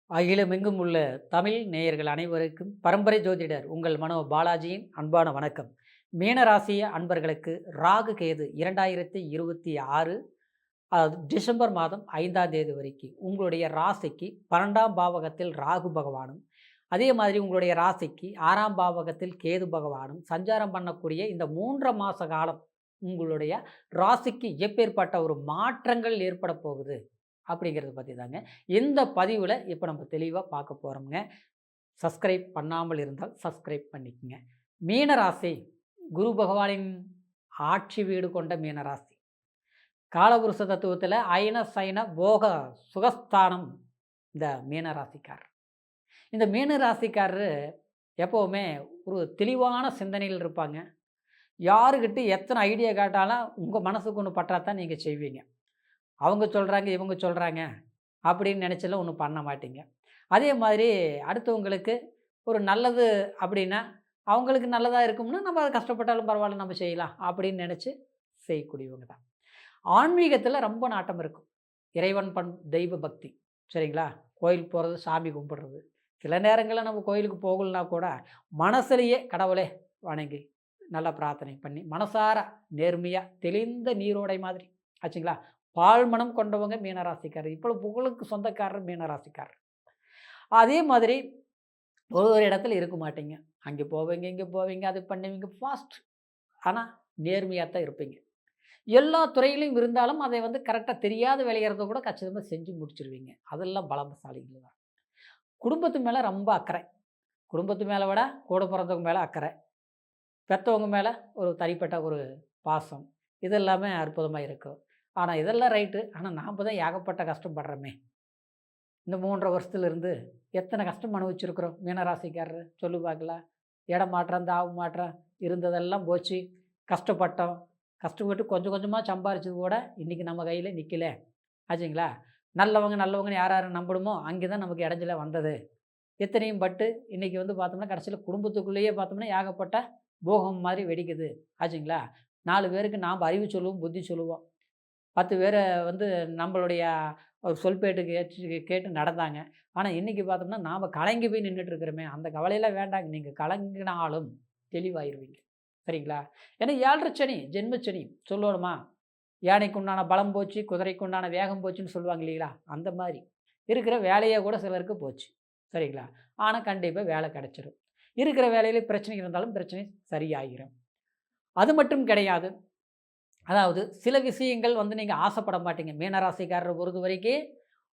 அகிலமெங்கும் உள்ள தமிழ் நேயர்கள் அனைவருக்கும் பரம்பரை ஜோதிடர் உங்கள் மனோ பாலாஜியின் அன்பான வணக்கம். மீனராசி அன்பர்களுக்கு ராகு கேது 2026 அதாவது டிசம்பர் மாதம் 5ஆம் தேதி வரைக்கும் உங்களுடைய ராசிக்கு 12ஆம் பாவகத்தில் ராகு பகவானும், அதே மாதிரி உங்களுடைய ராசிக்கு 6ஆம் பாவகத்தில் கேது பகவானும் சஞ்சாரம் பண்ணக்கூடிய இந்த 3 மாத காலம் உங்களுடைய ராசிக்கு எப்பேற்பட்ட ஒரு மாற்றங்கள் ஏற்பட போகுது அப்படிங்கிறத பற்றி தாங்க இந்த பதிவில் இப்போ நம்ம தெளிவாக பார்க்க போகிறோம்ங்க. சப்ஸ்கிரைப் பண்ணாமல் இருந்தால் சப்ஸ்கிரைப் பண்ணிக்கங்க. மீனராசி குரு பகவானின் ஆட்சி வீடு கொண்ட மீனராசி. காலபுருஷ தத்துவத்தில் அயன சயன போக சுகஸ்தானம் இந்த மீனராசிக்காரர். இந்த மீனராசிக்காரர் எப்போவுமே ஒரு தெளிவான சிந்தனையில் இருப்பாங்க. யாருக்கிட்ட எத்தனை ஐடியா கேட்டாலும் உங்கள் மனசுக்கு ஒன்று பட்டாதான் நீங்கள் செய்வீங்க. அவங்க சொல்கிறாங்க இவங்க சொல்கிறாங்க அப்படின்னு நினச்செல்லாம் ஒன்றும் பண்ண மாட்டீங்க. அதே மாதிரி அடுத்தவங்களுக்கு ஒரு நல்லது அப்படின்னா அவங்களுக்கு நல்லதாக இருக்கும்னா நம்ம அதை கஷ்டப்பட்டாலும் பரவாயில்ல நம்ம செய்யலாம் அப்படின்னு நினச்சி செய்யக்கூடியவங்க தான். ஆன்மீகத்தில் ரொம்ப நாட்டம் இருக்கும். இறைவன் தெய்வ பக்தி, சரிங்களா? கோயில் போகிறது, சாமி கும்பிடுறது. சில நேரங்களில் நம்ம கோயிலுக்கு போகலனா கூட மனசுலேயே கடவுளே வணங்கி நல்லா பிரார்த்தனை பண்ணி மனசார நேர்மையாக தெளிந்த நீரோடை மாதிரி ஆச்சுங்களா பால் மனம் கொண்டவங்க மீனராசிக்காரர். இப்போ புகழுக்கு சொந்தக்காரர் மீனராசிக்காரர். அதே மாதிரி ஒரு இடத்துல இருக்க மாட்டீங்க. அங்கே போவீங்க இங்கே போவீங்க அது பண்ணுவீங்க ஃபாஸ்ட். ஆனால் நேர்மையாக தான் இருப்பீங்க. எல்லா துறையிலையும் இருந்தாலும் அதை கரெக்டாக தெரியாத விளையிறத கூட கச்சிதமாக செஞ்சு முடிச்சிருவீங்க. அதெல்லாம் பலமசாலிகள் தான். குடும்பத்து மேலே ரொம்ப அக்கறை. குடும்பத்து மேலே விட கூட பிறந்தவங்க மேலே அக்கறை, பெற்றவங்க மேலே ஒரு தனிப்பட்ட ஒரு பாசம், இது எல்லாமே அற்புதமாக இருக்கும். ஆனால் இதெல்லாம் ரைட்டு. ஆனால் நாம் தான் ஏகப்பட்ட கஷ்டப்படுறோமே. இந்த 3.5 வருஷத்துலேருந்து எத்தனை கஷ்டம் அனுபவிச்சிருக்கிறோம் மீனராசிக்காரர் சொல்லு பார்க்கலாம். இடம் மாற்றம், தாவு மாற்றம் இருந்ததெல்லாம் போச்சு. கஷ்டப்பட்டோம். கஷ்டப்பட்டு கொஞ்சம் கொஞ்சமாக சம்பாரிச்சது கூட இன்றைக்கி நம்ம கையில் நிற்கல ஆச்சுங்களா. நல்லவங்கன்னு யார் யார் நம்பணுமோ அங்கே தான் நமக்கு இடைஞ்சல வந்தது. எத்தனையும் பட்டு இன்றைக்கி பார்த்தோம்னா கடைசியில் குடும்பத்துக்குள்ளேயே பார்த்தோம்னா ஏகப்பட்ட போகம் மாதிரி வெடிக்குது ஆச்சுங்களா. 4 பேருக்கு நாம் அறிவு சொல்லுவோம், புத்தி சொல்லுவோம். 10 பேரை நம்மளுடைய ஒரு சொல்பேட்டு கேட்டு நடந்தாங்க. ஆனால் இன்றைக்கி பார்த்தோம்னா நாம் கலங்கி போய் நின்றுட்டுருக்குறோமே. அந்த கவலையெல்லாம் வேண்டாங்க. நீங்கள் கலங்கினாலும் தெளிவாயிருவீங்க, சரிங்களா. ஏன்னா 7.5 சனி ஜென்மச்சனி சொல்லணுமா. யானைக்கு உண்டான பலம் போச்சு, குதிரைக்கு உண்டான வேகம் போச்சுன்னு சொல்லுவாங்க இல்லைங்களா. அந்த மாதிரி இருக்கிற வேலையே கூட சிலருக்கு போச்சு, சரிங்களா. ஆனால் கண்டிப்பாக வேலை கிடச்சிரும். இருக்கிற வேலையில் பிரச்சனை இருந்தாலும் பிரச்சனை சரியாகிடும். அது மட்டும் கிடையாது. அதாவது சில விஷயங்கள் நீங்கள் ஆசைப்பட மாட்டீங்க. மீனராசிக்காரரை பொறுத்த வரைக்கும்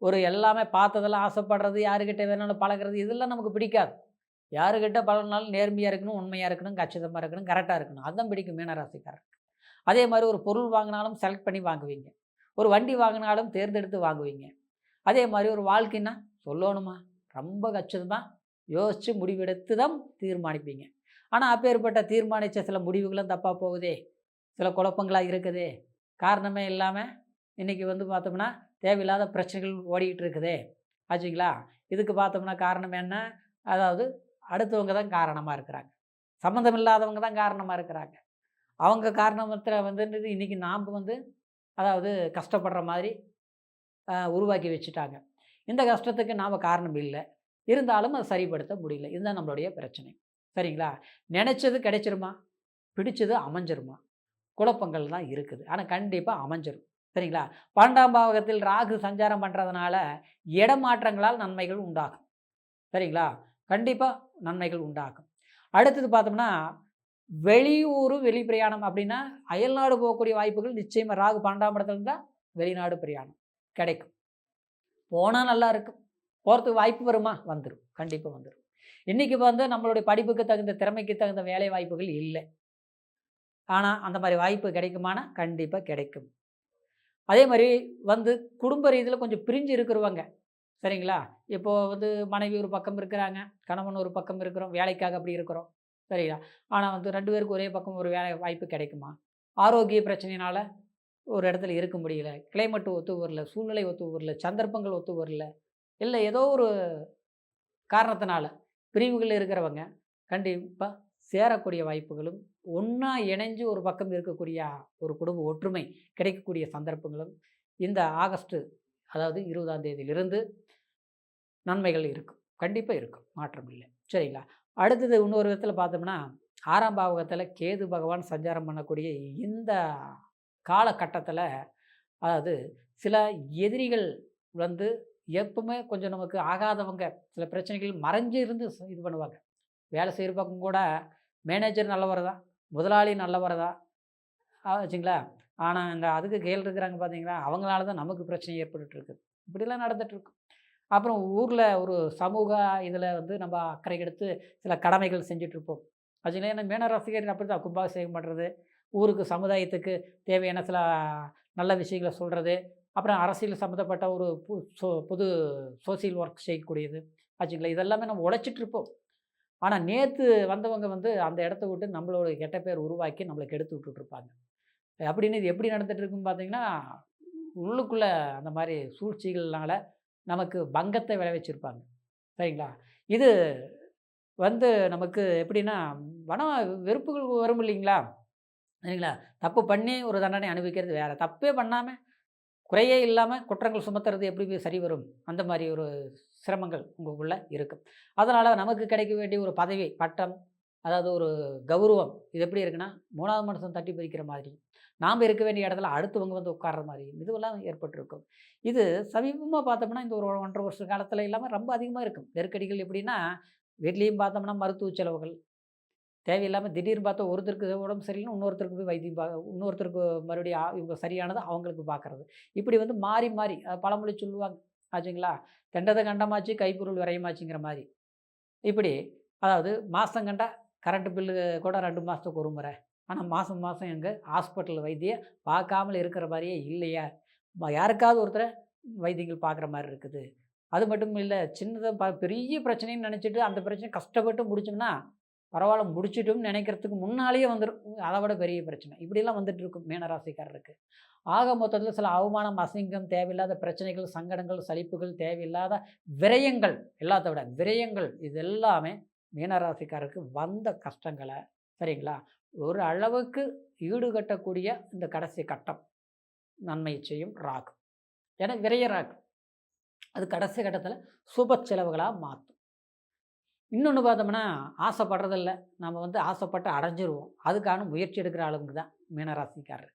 ஒரு எல்லாமே பார்த்ததெல்லாம் ஆசைப்படுறது, யாருக்கிட்ட வேணாலும் பழகிறது, இதெல்லாம் நமக்கு பிடிக்காது. யாருக்கிட்ட பழகினாலும் நேர்மையாக இருக்கணும், உண்மையாக இருக்கணும், கச்சிதமாக இருக்கணும், கரெக்டாக இருக்கணும். அதுதான் பிடிக்கும் மீனராசிக்காரருக்கு. அதே மாதிரி ஒரு பொருள் வாங்கினாலும் செலக்ட் பண்ணி வாங்குவீங்க. ஒரு வண்டி வாங்கினாலும் தேர்ந்தெடுத்து வாங்குவீங்க. அதே மாதிரி ஒரு வாழ்க்கைன்னா சொல்லணுமா ரொம்ப கச்சிதமாக யோசித்து முடிவெடுத்து தான் தீர்மானிப்பீங்க. ஆனால் அப்பேற்பட்ட தீர்மானித்த சில முடிவுகளும் தப்பாக போகுதே, சில குழப்பங்களாக இருக்குது. காரணமே இல்லாமல் இன்றைக்கி பார்த்தோம்னா தேவையில்லாத பிரச்சனைகள் ஓடிக்கிட்டு இருக்குதே ஆச்சுங்களா. இதுக்கு பார்த்தோம்னா காரணம் என்ன? அதாவது அடுத்தவங்க தான் காரணமாக இருக்கிறாங்க. சம்மந்தம் இல்லாதவங்க தான் காரணமாக இருக்கிறாங்க. அவங்க காரணத்தில் இன்றைக்கி நாம் அதாவது கஷ்டப்படுற மாதிரி உருவாக்கி வச்சுட்டாங்க. இந்த கஷ்டத்துக்கு நாம் காரணம் இல்லை, இருந்தாலும் அதை சரிப்படுத்த முடியல. இதுதான் நம்மளுடைய பிரச்சனை, சரிங்களா. நினச்சது கிடைச்சிருமா, பிடிச்சது அமைஞ்சிருமா, குழப்பங்கள் தான் இருக்குது. ஆனால் கண்டிப்பாக அமைஞ்சிரும், சரிங்களா. 12ஆம் பாவகத்தில் ராகு சஞ்சாரம் பண்ணுறதுனால இடமாற்றங்களால் நன்மைகள் உண்டாகும், சரிங்களா. கண்டிப்பாக நன்மைகள் உண்டாகும். அடுத்தது பார்த்தோம்னா வெளியூர் வெளி பிரயாணம் அப்படின்னா அயல்நாடு போகக்கூடிய வாய்ப்புகள் நிச்சயமாக ராகு 12ஆம் இடத்துல இருந்தால் வெளிநாடு பிரயாணம் கிடைக்கும். போனால் நல்லா இருக்கும். போகிறதுக்கு வாய்ப்பு வருமா? வந்துடும், கண்டிப்பாக வந்துடும். இன்றைக்கி நம்மளுடைய படிப்புக்கு தகுந்த, திறமைக்கு தகுந்த வேலை வாய்ப்புகள் இல்லை. ஆனால் அந்த மாதிரி வாய்ப்பு கிடைக்குமானா கண்டிப்பாக கிடைக்கும். அதே மாதிரி குடும்ப ரீதியில் கொஞ்சம் பிரிஞ்சு இருக்கிறவங்க, சரிங்களா. இப்போது மனைவி ஒரு பக்கம் இருக்கிறாங்க, கணவன் ஒரு பக்கம் இருக்கிறோம், வேலைக்காக அப்படி இருக்கிறோம், சரிங்களா. ஆனால் 2 பேருக்கு ஒரே பக்கம் ஒரு வேலை வாய்ப்பு கிடைக்குமா? ஆரோக்கிய பிரச்சனையினால் ஒரு இடத்துல இருக்க முடியல, கிளைமேட்டு ஒத்து வரல, சூழ்நிலை ஒத்து வரல, சந்தர்ப்பங்கள் ஒத்து வரல, இல்லை ஏதோ ஒரு காரணத்தினால பிரிவுகளில் இருக்கிறவங்க கண்டிப்பாக சேரக்கூடிய வாய்ப்புகளும், ஒன்றா இணைஞ்சு ஒரு பக்கம் இருக்கக்கூடிய ஒரு குடும்ப ஒற்றுமை கிடைக்கக்கூடிய சந்தர்ப்பங்களும் இந்த ஆகஸ்ட்டு, அதாவது 20ஆம் தேதியிலிருந்து நன்மைகள் இருக்கும். கண்டிப்பாக இருக்கும், மாற்றம் இல்லை. சரிங்களா? அடுத்தது இன்னொரு விதத்தில் பார்த்தோம்னா, 6ஆம் பாவகத்தில் கேது பகவான் சஞ்சாரம் பண்ணக்கூடிய இந்த காலகட்டத்தில், அதாவது சில எதிரிகள் வந்து எப்பவுமே கொஞ்சம் நமக்கு ஆகாதவங்க, சில பிரச்சனைகள் மறைஞ்சு இருந்து இது பண்ணுவாங்க. வேலை செய்கிற பக்கம் கூட மேனேஜர் நல்லவர் தான், முதலாளி நல்லவர் தான் ஆச்சுங்களா. ஆனால் இந்த அதுக்கு கீழ இருக்கிறாங்க பார்த்தீங்களா, அவங்களால தான் நமக்கு பிரச்சனை ஏற்பட்டுருக்கு. இப்படிலாம் நடந்துகிட்ருக்கும். அப்புறம் ஊரில் ஒரு சமூக இதில் வந்து நம்ம அக்கறை எடுத்து சில கடமைகள் செஞ்சிட்ருப்போம். ஆச்சுங்களா. ஏன்னா மீனராசிக்காரர் அப்படி தான் கும்பாபிஷேகம் பண்ணுறது, ஊருக்கு சமுதாயத்துக்கு தேவையான சில நல்ல விஷயங்களை சொல்கிறது, அப்புறம் அரசியல் சம்மந்தப்பட்ட ஒரு புது சோசியல் ஒர்க் செய்யக்கூடியது ஆச்சுங்களா. இதெல்லாமே நம்ம உழைச்சிட்ருப்போம். ஆனால் நேற்று வந்தவங்க வந்து அந்த இடத்த விட்டு நம்மளோட கெட்ட பேர் உருவாக்கி நம்மளை கெடுத்து விட்டுட்ருப்பாங்க. அப்படின்னு இது எப்படி நடந்துகிட்ருக்குன்னு பார்த்தீங்கன்னா, உள்ளுக்குள்ளே அந்த மாதிரி சூழ்ச்சிகள்னால நமக்கு பங்கத்தை விளைவிச்சிருப்பாங்க. சரிங்களா? இது வந்து நமக்கு எப்படின்னா, வெறுப்புகள் வரும் இல்லைங்களா? சரிங்களா? தப்பு பண்ணி ஒரு தண்டனை அனுபவிக்கிறது வேறு. தப்பே பண்ணாம, குறையே இல்லாமல் குற்றங்கள் சுமத்துறது எப்படி சரி வரும்? அந்த மாதிரி ஒரு சிரமங்கள் உங்களுக்குள்ள இருக்கும். அதனால் நமக்கு கிடைக்க வேண்டிய ஒரு பதவி, பட்டம், அதாவது ஒரு கௌரவம், இது எப்படி இருக்குன்னா, 3வது மனுஷன் தட்டி பறிக்கிற மாதிரி, நாம் இருக்க வேண்டிய இடத்துல அடுத்தவங்க வந்து உட்கார்ற மாதிரி, இதுவெல்லாம் ஏற்பட்டிருக்கும். இது சமீபமாக பார்த்தோம்னா, இந்த ஒரு 1 1/2 வருஷ காலத்தில் இல்லாமல் ரொம்ப அதிகமாக இருக்கும். நெருக்கடிகள் எப்படின்னா, வீட்லேயும் பார்த்தோம்னா மருத்துவ செலவுகள் தேவையில்லாமல் திடீர்னு பார்த்தா ஒருத்தருக்கு உடம்பு சரியில்லைன்னா இன்னொருத்தருக்கு போய் வைத்தியம் இன்னொருத்தருக்கு மறுபடியும் இவங்க சரியானது அவங்களுக்கு பார்க்குறது. இப்படி வந்து மாறி மாறி பழமொழி சொல்லுவாங்க ஆச்சுங்களா. கண்டதை கண்டமாச்சு கைப்பொருள் விரயமாச்சுங்கிற மாதிரி. இப்படி அதாவது மாதம் கண்டா கரண்ட் பில்லு கூட 2 மாதத்துக்கு ஒரு முறை. ஆனால் மாதம் மாதம் எங்கே ஹாஸ்பிட்டல் வைத்தியம் பார்க்காமல் இருக்கிற மாதிரியே இல்லையா? யாருக்காவது ஒருத்தரை வைத்தியங்கள் பார்க்குற மாதிரி இருக்குது. அது மட்டும் இல்லை, சின்னதாக பெரிய பிரச்சனைன்னு நினச்சிட்டு அந்த பிரச்சனை கஷ்டப்பட்டு முடிச்சோம்னா பரவாயில்ல முடிச்சிட்டோம்னு நினைக்கிறதுக்கு முன்னாலேயே வந்துடும். அதை விட பெரிய பிரச்சனை. இப்படிலாம் வந்துட்டுருக்கும் மீனராசிக்காரருக்கு. ஆக மொத்தத்தில் சில அவமானம், அசிங்கம், தேவையில்லாத பிரச்சனைகள், சங்கடங்கள், சலிப்புகள், தேவையில்லாத விரயங்கள், எல்லாத்த விட விரயங்கள், இது எல்லாமே மீனராசிக்காரருக்கு வந்த கஷ்டங்களை சரிங்களா, ஒரு அளவுக்கு ஈடுகட்டக்கூடிய இந்த கடைசி கட்டம் நன்மை செய்யும் ராகு. ஏன்னா விரய ராகு அது கடைசி கட்டத்தில் சுப செலவுகளாக மாற்றும். இன்னொன்று பார்த்தோம்னா, ஆசைப்படுறதில்ல. நம்ம வந்து ஆசைப்பட்டு அடைஞ்சிருவோம். அதுக்கான முயற்சி எடுக்கிற ஆளுங்க தான் மீனராசிக்காரர்.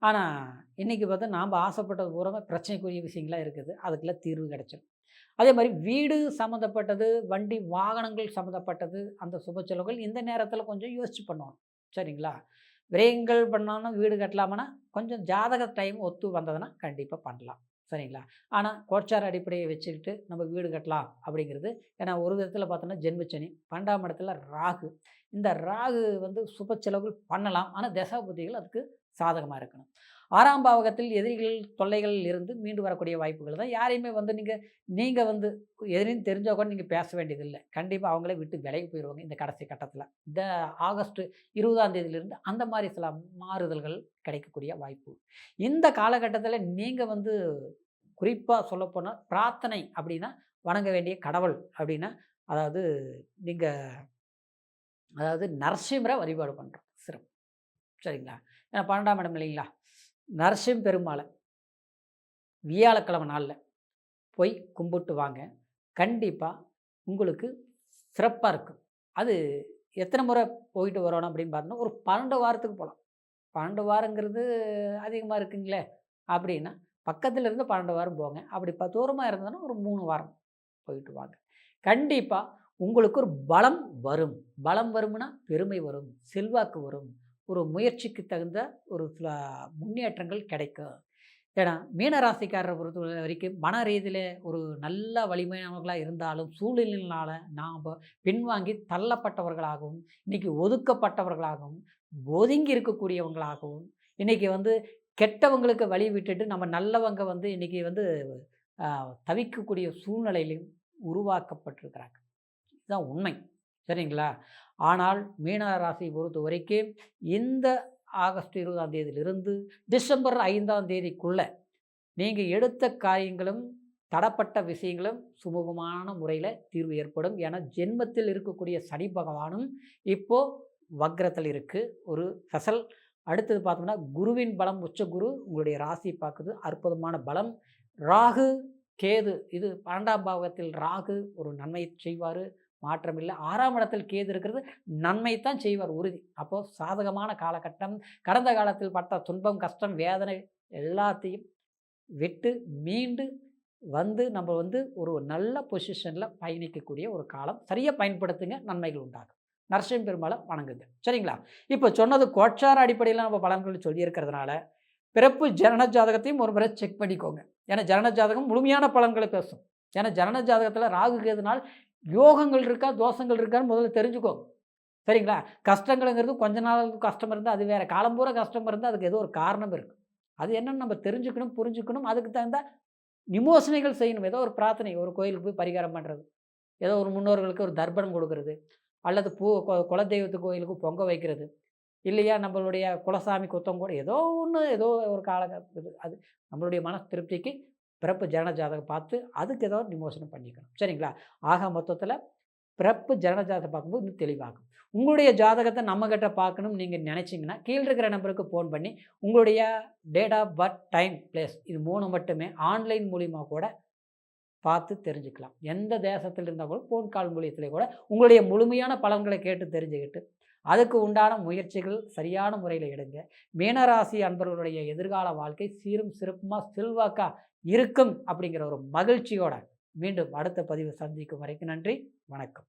ஆனால் இன்றைக்கி பார்த்தா நாம் ஆசைப்பட்டது பூராமே பிரச்சனைக்குரிய விஷயங்களா இருக்குது. அதுக்கெல்லாம் தீர்வு கிடைச்சிடும். அதே மாதிரி வீடு சம்மந்தப்பட்டது, வண்டி வாகனங்கள் சம்மந்தப்பட்டது, அந்த சுப செலவுகள் இந்த நேரத்தில் கொஞ்சம் யோசித்து பண்ணணும். சரிங்களா? விரயங்கள் பண்ணாலும் வீடு கட்டலாமான்னா, கொஞ்சம் ஜாதக டைம் ஒத்து வந்ததுன்னா கண்டிப்பாக பண்ணலாம். சரிங்களா? ஆனால் கோச்சார அடிப்படையை வச்சுக்கிட்டு நம்ம வீடு கட்டலாம் அப்படிங்கிறது, ஏன்னா ஒரு விதத்தில் பார்த்தோன்னா ஜென்மச்சனி, 12ஆம் இடத்துல ராகு. இந்த ராகு வந்து சுப செலவுகள் பண்ணலாம். ஆனால் தசாபுத்திகள் அதுக்கு சாதகமாக இருக்கணும். 6ஆம் பாவகத்தில் எதிரிகள் தொல்லைகள் இருந்து மீண்டு வரக்கூடிய வாய்ப்புகள் தான். யாரையுமே வந்து நீங்கள் வந்து எதிரின்னு தெரிஞ்சால் கூட நீங்கள் பேச வேண்டியதில்லை. கண்டிப்பாக அவங்களே விட்டு விலகி போயிடுவாங்க இந்த கடைசி கட்டத்தில். இந்த ஆகஸ்ட் 20ஆம் தேதியிலிருந்து அந்த மாதிரி சில மாறுதல்கள் கிடைக்கக்கூடிய வாய்ப்பு. இந்த காலகட்டத்தில் நீங்கள் வந்து குறிப்பாக சொல்லப்போனால் பிரார்த்தனை அப்படின்னா, வணங்க வேண்டிய கடவுள் அப்படின்னா, அதாவது நரசிம்மரை வழிபாடு பண்ணுறோம் சிறப்பு. சரிங்களா? ஏன்னா 12ஆம் இடம் இல்லைங்களா? நரசிம்ம பெருமாளை வியாழக்கிழமை நாளில் போய் கும்பிட்டு வாங்க. கண்டிப்பாக உங்களுக்கு சிறப்பாக இருக்கும். அது எத்தனை முறை போயிட்டு வரணும் அப்படின்னு பார்த்தோன்னா, ஒரு 12 வாரத்துக்கு போகலாம். 12 வாரங்கிறது அதிகமாக இருக்குங்களே அப்படின்னா, பக்கத்தில் இருந்து 12 வாரம் போங்க. அப்படி தூரமாக இருந்ததுன்னா ஒரு 3 வாரம் போயிட்டு வாங்க. கண்டிப்பாக உங்களுக்கு ஒரு பலம் வரும். பலம் வரும்னா பெருமை வரும், செல்வாக்கு வரும், ஒரு முயற்சிக்கு தகுந்த ஒரு சில முன்னேற்றங்கள் கிடைக்கும். ஏன்னா மீனராசிக்காரரை பொறுத்த வரைக்கும் மன ரீதியில் ஒரு நல்ல வலிமையானவர்களாக இருந்தாலும் சூழ்நிலையினால் நாம் பின்வாங்கி தள்ளப்பட்டவர்களாகவும், இன்றைக்கி ஒதுக்கப்பட்டவர்களாகவும், ஒதுங்கி இருக்கக்கூடியவங்களாகவும், இன்றைக்கி வந்து கெட்டவங்களுக்கு வழி விட்டுட்டு நம்ம நல்லவங்க வந்து இன்றைக்கி வந்து தவிக்கக்கூடிய சூழ்நிலையிலையும் உருவாக்கப்பட்டிருக்கிறாங்க. இதுதான் உண்மை. சரிங்களா? ஆனால் மீன ராசியை பொறுத்த வரைக்கும் இந்த ஆகஸ்ட் 20ஆம் தேதியிலிருந்து டிசம்பர் 5ஆம் தேதிக்குள்ளே நீங்கள் எடுத்த காரியங்களும் தடப்பட்ட விஷயங்களும் சுமூகமான முறையில் தீர்வு ஏற்படும். ஏன்னா ஜென்மத்தில் இருக்கக்கூடிய சனி பகவானும் இப்போது வக்ரத்தில் இருக்குது, ஒரு ஃபெசல். அடுத்தது பார்த்தோம்னா குருவின் பலம், உச்ச குரு உங்களுடைய ராசி பார்க்குது, அற்புதமான பலம். ராகு கேது இது 12ஆம் பாவத்தில் ராகு ஒரு நன்மை செய்வார், மாற்றமில்லை. 6ஆம் இடத்தில் கேது இருக்கிறது நன்மை தான் செய்வார் உறுதி. அப்போது சாதகமான காலகட்டம். கடந்த காலத்தில் பட்ட துன்பம், கஷ்டம், வேதனை எல்லாத்தையும் விட்டு மீண்டு வந்து நம்ம ஒரு நல்ல பொசிஷனில் பயணிக்கக்கூடிய ஒரு காலம். சரியாக பயன்படுத்துங்க, நன்மைகள் உண்டாகும். நரசிம்ம பெருமாளை வணங்குங்க. சரிங்களா? இப்போ சொன்னது கோட்சார அடிப்படையில் நம்ம பலன்கள் சொல்லியிருக்கிறதுனால பிறப்பு ஜனன ஜாதகத்தையும் ஒரு முறை செக் பண்ணிக்கோங்க. ஏன்னா ஜனன ஜாதகம் முழுமையான பலன்களை பேசும். ஏன்னா ஜனன ஜாதகத்தில் ராகு கேதுனால் யோகங்கள் இருக்கா, தோஷங்கள் இருக்கான்னு முதல்ல தெரிஞ்சுக்கோங்க. சரிங்களா? கஷ்டங்களுங்கிறது கொஞ்ச நாள் கஷ்டம் இருந்தால் அது வேறு, காலம் பூரா கஷ்டம் இருந்தால் அதுக்கு ஏதோ ஒரு காரணம் இருக்குது. அது என்னன்னு நம்ம தெரிஞ்சுக்கணும், புரிஞ்சுக்கணும். அதுக்கு தகுந்த நிமோசனைகள் செய்யணும். ஏதோ ஒரு பிரார்த்தனை, ஒரு கோயிலுக்கு போய் பரிகாரம் பண்ணுறது, ஏதோ ஒரு முன்னோர்களுக்கு ஒரு தர்ப்பணம் கொடுக்கறது, அல்லது குலதெய்வத்து கோயிலுக்கு பொங்க வைக்கிறது, இல்லையா நம்மளுடைய குலசாமி குத்தம் கூட ஏதோ ஒன்று, ஏதோ ஒரு இது அது நம்மளுடைய மன திருப்திக்கு பிறப்பு ஜனன ஜாதகம் பார்த்து அதுக்கு ஏதோ நிமோசனம் பண்ணிக்கணும். சரிங்களா? ஆக மொத்தத்தில் பிறப்பு ஜனன ஜாதகம் பார்க்கும்போது இன்னும் தெளிவாகும். உங்களுடைய ஜாதகத்தை நம்மக்கிட்ட பார்க்கணும்னு நீங்கள் நினச்சிங்கன்னா கீழே இருக்கிற நம்பருக்கு ஃபோன் பண்ணி உங்களுடைய date of birth, time, place இது 3 மட்டுமே ஆன்லைன் மூலிமா கூட பார்த்து தெரிஞ்சுக்கலாம். எந்த தேசத்தில் இருந்தால் கூட ஃபோன் கால் மூலியத்திலே கூட உங்களுடைய முழுமையான பலன்களை கேட்டு தெரிஞ்சுக்கிட்டு அதுக்கு உண்டான முயற்சிகள் சரியான முறையில் எடுங்க. மீனராசி அன்பர்களுடைய எதிர்கால வாழ்க்கை சீரும் சிறப்புமாக செல்வாக்காக இருக்கும் அப்படிங்கிற ஒரு மகிழ்ச்சியோட மீண்டும் அடுத்த பதிவு சந்திக்கும் வரைக்கும் நன்றி, வணக்கம்.